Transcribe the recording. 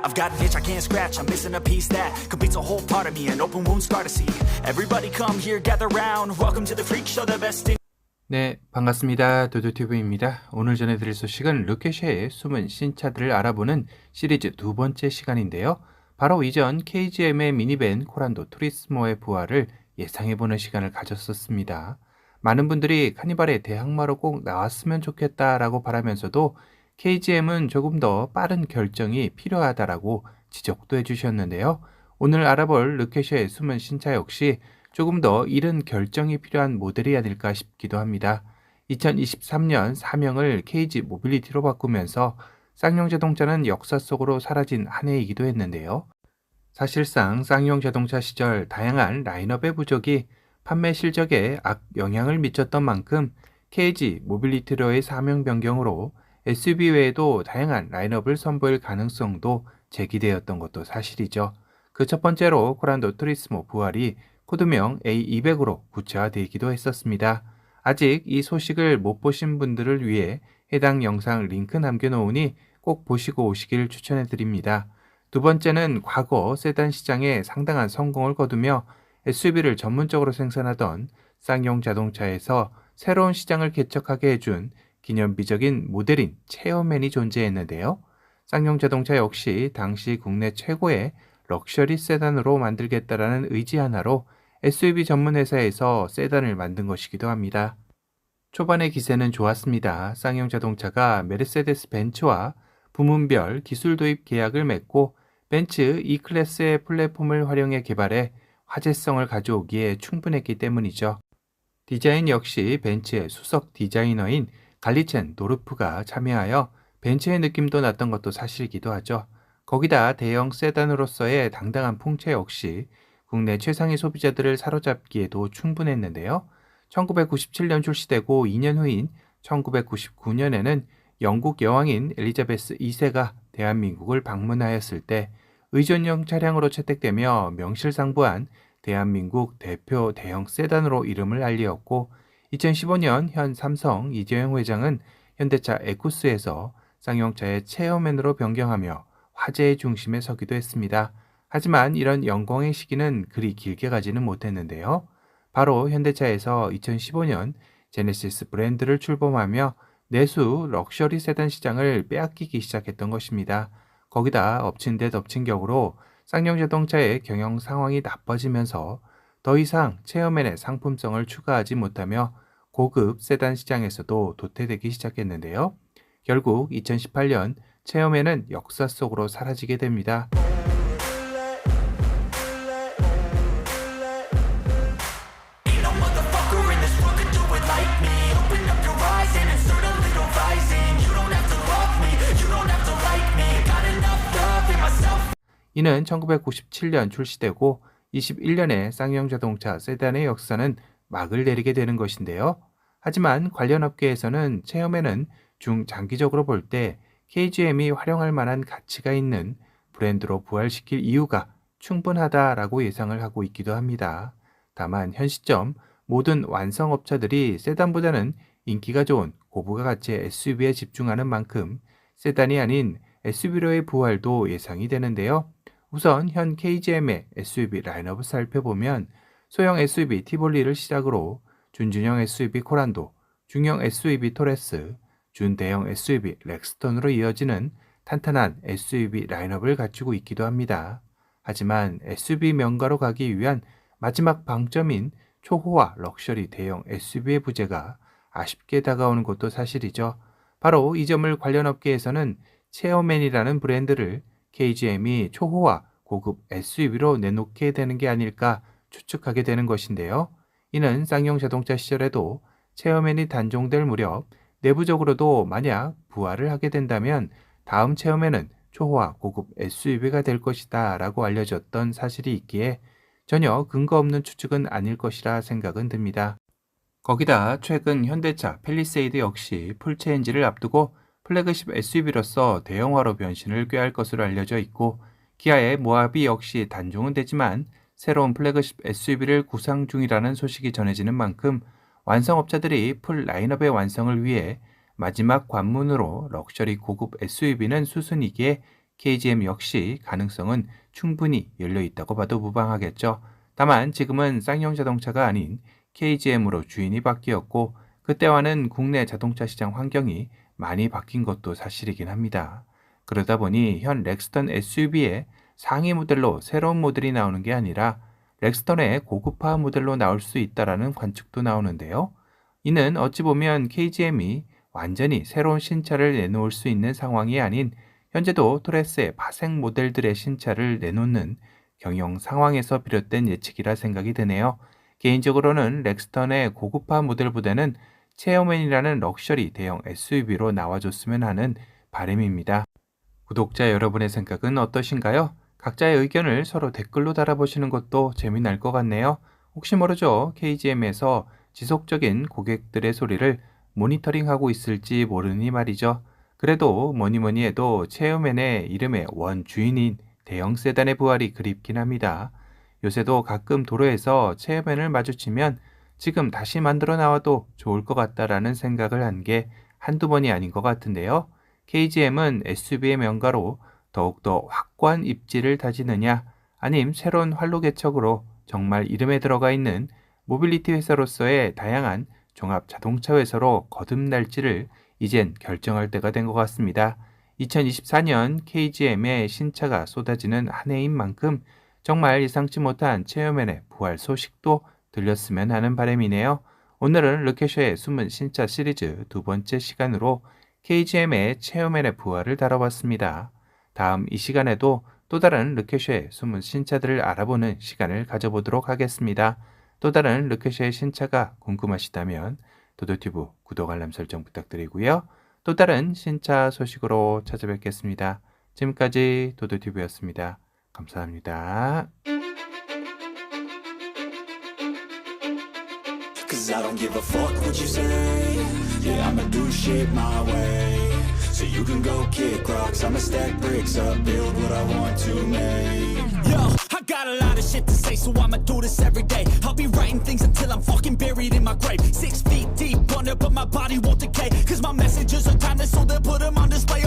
I've got an itch I can't scratch, I'm missing a piece that completes a whole part of me, an open wound scar to see. Everybody come here, gather round, welcome to the freak show, the best in. 네, 반갑습니다. 두두튜브입니다. 오늘 전해드릴 소식은 르케쉐의 숨은 신차들을 알아보는 시리즈 두 번째 시간인데요. 바로 이전 KGM의 미니밴 코란도 투리스모의 부활을 예상해보는 시간을 가졌었습니다. 많은 분들이 카니발의 대항마로 꼭 나왔으면 좋겠다라고 바라면서도 KGM은 조금 더 빠른 결정이 필요하다라고 지적도 해주셨는데요. 오늘 알아볼 르케쉐의 숨은 신차 역시 조금 더 이른 결정이 필요한 모델이 아닐까 싶기도 합니다. 2023년 사명을 KG 모빌리티로 바꾸면서 쌍용 자동차는 역사 속으로 사라진 한 해이기도 했는데요. 사실상 쌍용 자동차 시절 다양한 라인업의 부족이 판매 실적에 악영향을 미쳤던 만큼 KG 모빌리티로의 사명 변경으로 SUV 외에도 다양한 라인업을 선보일 가능성도 제기되었던 것도 사실이죠. 그 첫 번째로 코란도 투리스모 부활이 코드명 A200으로 구체화되기도 했었습니다. 아직 이 소식을 못 보신 분들을 위해 해당 영상 링크 남겨놓으니 꼭 보시고 오시길 추천해드립니다. 두 번째는 과거 세단 시장에 상당한 성공을 거두며 SUV를 전문적으로 생산하던 쌍용 자동차에서 새로운 시장을 개척하게 해준 기념비적인 모델인 체어맨이 존재했는데요. 쌍용 자동차 역시 당시 국내 최고의 럭셔리 세단으로 만들겠다라는 의지 하나로 SUV 전문 회사에서 세단을 만든 것이기도 합니다. 초반의 기세는 좋았습니다. 쌍용 자동차가 메르세데스 벤츠와 부문별 기술 도입 계약을 맺고 벤츠 E클래스의 플랫폼을 활용해 개발해 화제성을 가져오기에 충분했기 때문이죠. 디자인 역시 벤츠의 수석 디자이너인 갈리첸 노르프가 참여하여 벤츠의 느낌도 났던 것도 사실이기도 하죠. 거기다 대형 세단으로서의 당당한 풍채 역시 국내 최상위 소비자들을 사로잡기에도 충분했는데요. 1997년 출시되고 2년 후인 1999년에는 영국 여왕인 엘리자베스 2세가 대한민국을 방문하였을 때 의전용 차량으로 채택되며 명실상부한 대한민국 대표 대형 세단으로 이름을 알리었고 2015년 현 삼성 이재용 회장은 현대차 에쿠스에서 쌍용차의 체어맨으로 변경하며 화제의 중심에 서기도 했습니다. 하지만 이런 영광의 시기는 그리 길게 가지는 못했는데요. 바로 현대차에서 2015년 제네시스 브랜드를 출범하며 내수 럭셔리 세단 시장을 빼앗기기 시작했던 것입니다. 거기다 엎친 데 덮친 격으로 쌍용 자동차의 경영 상황이 나빠지면서 더 이상 체어맨의 상품성을 추가하지 못하며 고급 세단 시장에서도 도태되기 시작했는데요. 결국 2018년 체어맨은 역사 속으로 사라지게 됩니다. 이는 1997년 출시되고 21년에 쌍용 자동차 세단의 역사는 막을 내리게 되는 것인데요. 하지만 관련 업계에서는 체어맨은 중장기적으로 볼 때 KGM이 활용할 만한 가치가 있는 브랜드로 부활시킬 이유가 충분하다라고 예상을 하고 있기도 합니다. 다만 현 시점 모든 완성업체들이 세단보다는 인기가 좋은 고부가 가치의 SUV에 집중하는 만큼 세단이 아닌 SUV로의 부활도 예상이 되는데요. 우선 현 KGM의 SUV 라인업을 살펴보면 소형 SUV 티볼리를 시작으로 준중형 SUV 코란도, 중형 SUV 토레스, 준대형 SUV 렉스턴으로 이어지는 탄탄한 SUV 라인업을 갖추고 있기도 합니다. 하지만 SUV 명가로 가기 위한 마지막 방점인 초호화 럭셔리 대형 SUV의 부재가 아쉽게 다가오는 것도 사실이죠. 바로 이 점을 관련 업계에서는 체어맨이라는 브랜드를 KGM이 초호화 고급 SUV로 내놓게 되는 게 아닐까 추측하게 되는 것인데요. 이는 쌍용 자동차 시절에도 체어맨이 단종될 무렵 내부적으로도 만약 부활을 하게 된다면 다음 체어맨은 초호화 고급 SUV가 될 것이다 라고 알려졌던 사실이 있기에 전혀 근거 없는 추측은 아닐 것이라 생각은 듭니다. 거기다 최근 현대차 팰리세이드 역시 풀체인지를 앞두고 플래그십 SUV로서 대형화로 변신을 꾀할 것으로 알려져 있고 기아의 모하비 역시 단종은 되지만 새로운 플래그십 SUV를 구상 중이라는 소식이 전해지는 만큼 완성업자들이 풀 라인업의 완성을 위해 마지막 관문으로 럭셔리 고급 SUV는 수순이기에 KGM 역시 가능성은 충분히 열려 있다고 봐도 무방하겠죠. 다만 지금은 쌍용 자동차가 아닌 KGM으로 주인이 바뀌었고 그때와는 국내 자동차 시장 환경이 많이 바뀐 것도 사실이긴 합니다. 그러다 보니 현 렉스턴 SUV의 상위 모델로 새로운 모델이 나오는 게 아니라 렉스턴의 고급화 모델로 나올 수 있다라는 관측도 나오는데요. 이는 어찌 보면 KGM이 완전히 새로운 신차를 내놓을 수 있는 상황이 아닌 현재도 토레스의 파생 모델들의 신차를 내놓는 경영 상황에서 비롯된 예측이라 생각이 드네요. 개인적으로는 렉스턴의 고급화 모델보다는 체어맨이라는 럭셔리 대형 SUV로 나와줬으면 하는 바람입니다. 구독자 여러분의 생각은 어떠신가요? 각자의 의견을 서로 댓글로 달아보시는 것도 재미날 것 같네요. 혹시 모르죠? KGM에서 지속적인 고객들의 소리를 모니터링하고 있을지 모르니 말이죠. 그래도 뭐니 해도 체어맨의 이름의 원주인인 대형 세단의 부활이 그립긴 합니다. 요새도 가끔 도로에서 체어맨을 마주치면 지금 다시 만들어 나와도 좋을 것 같다라는 생각을 한 게 한두 번이 아닌 것 같은데요. KGM은 SUV의 명가로 더욱더 확고한 입지를 다지느냐 아님 새로운 활로 개척으로 정말 이름에 들어가 있는 모빌리티 회사로서의 다양한 종합 자동차 회사로 거듭날지를 이젠 결정할 때가 된 것 같습니다. 2024년 KGM의 신차가 쏟아지는 한 해인 만큼 정말 예상치 못한 체어맨의 부활 소식도 들렸으면 하는 바람이네요. 오늘은 르케셔의 숨은 신차 시리즈 두 번째 시간으로 KGM의 체어맨의 부활을 다뤄봤습니다. 다음 이 시간에도 또 다른 르케셔의 숨은 신차들을 알아보는 시간을 가져보도록 하겠습니다. 또 다른 르케셔의 신차가 궁금하시다면 도도튜브 구독 알람 설정 부탁드리고요. 또 다른 신차 소식으로 찾아뵙겠습니다. 지금까지 도도튜브였습니다. 감사합니다. Cause I don't give a fuck what you say. Yeah, I'ma do shit my way. So you can go kick rocks, I'ma stack bricks up, build what I want to make. Yo, I got a lot of shit to say, so I'ma do this every day. I'll be writing things until I'm fucking buried in my grave. 6 feet deep under, but my body won't decay. Cause my messages are timeless, so they'll put them on display.